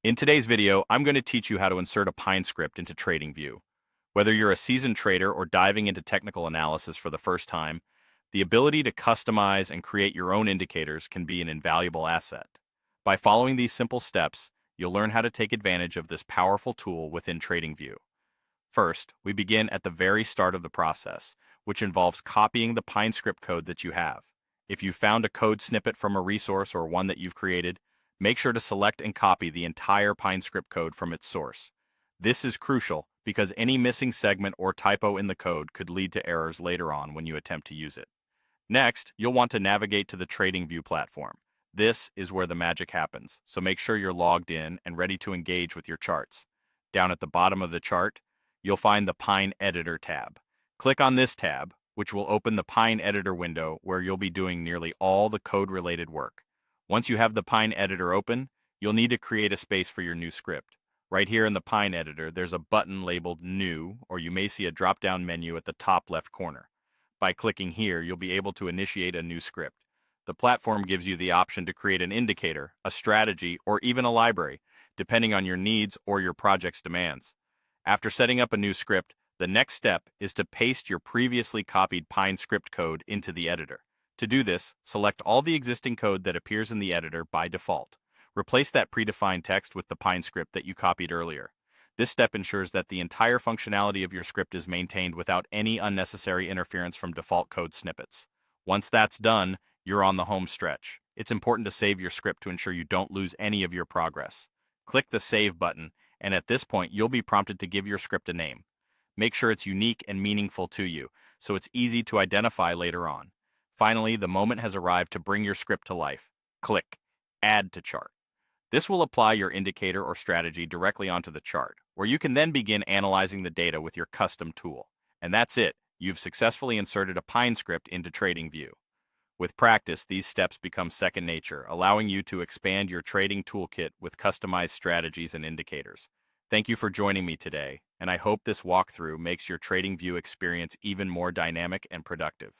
In today's video, I'm going to teach you how to insert a Pine script into TradingView. Whether you're a seasoned trader or diving into technical analysis for the first time, the ability to customize and create your own indicators can be an invaluable asset. By following these simple steps, you'll learn how to take advantage of this powerful tool within TradingView. First, we begin at the very start of the process, which involves copying the Pine script code that you have. If you found a code snippet from a resource or one that you've created, make sure to select and copy the entire Pine script code from its source. This is crucial because any missing segment or typo in the code could lead to errors later on when you attempt to use it. Next, you'll want to navigate to the TradingView platform. This is where the magic happens, so make sure you're logged in and ready to engage with your charts. Down at the bottom of the chart, you'll find the Pine Editor tab. Click on this tab, which will open the Pine Editor window where you'll be doing nearly all the code-related work. Once you have the Pine Editor open, you'll need to create a space for your new script. Right here in the Pine Editor, there's a button labeled New, or you may see a drop-down menu at the top left corner. By clicking here, you'll be able to initiate a new script. The platform gives you the option to create an indicator, a strategy, or even a library, depending on your needs or your project's demands. After setting up a new script, the next step is to paste your previously copied Pine script code into the editor. To do this, select all the existing code that appears in the editor by default. Replace that predefined text with the Pine script that you copied earlier. This step ensures that the entire functionality of your script is maintained without any unnecessary interference from default code snippets. Once that's done, you're on the home stretch. It's important to save your script to ensure you don't lose any of your progress. Click the Save button, and at this point, you'll be prompted to give your script a name. Make sure it's unique and meaningful to you, so it's easy to identify later on. Finally, the moment has arrived to bring your script to life. Click Add to Chart. This will apply your indicator or strategy directly onto the chart, where you can then begin analyzing the data with your custom tool. And that's it. You've successfully inserted a Pine script into TradingView. With practice, these steps become second nature, allowing you to expand your trading toolkit with customized strategies and indicators. Thank you for joining me today, and I hope this walkthrough makes your TradingView experience even more dynamic and productive.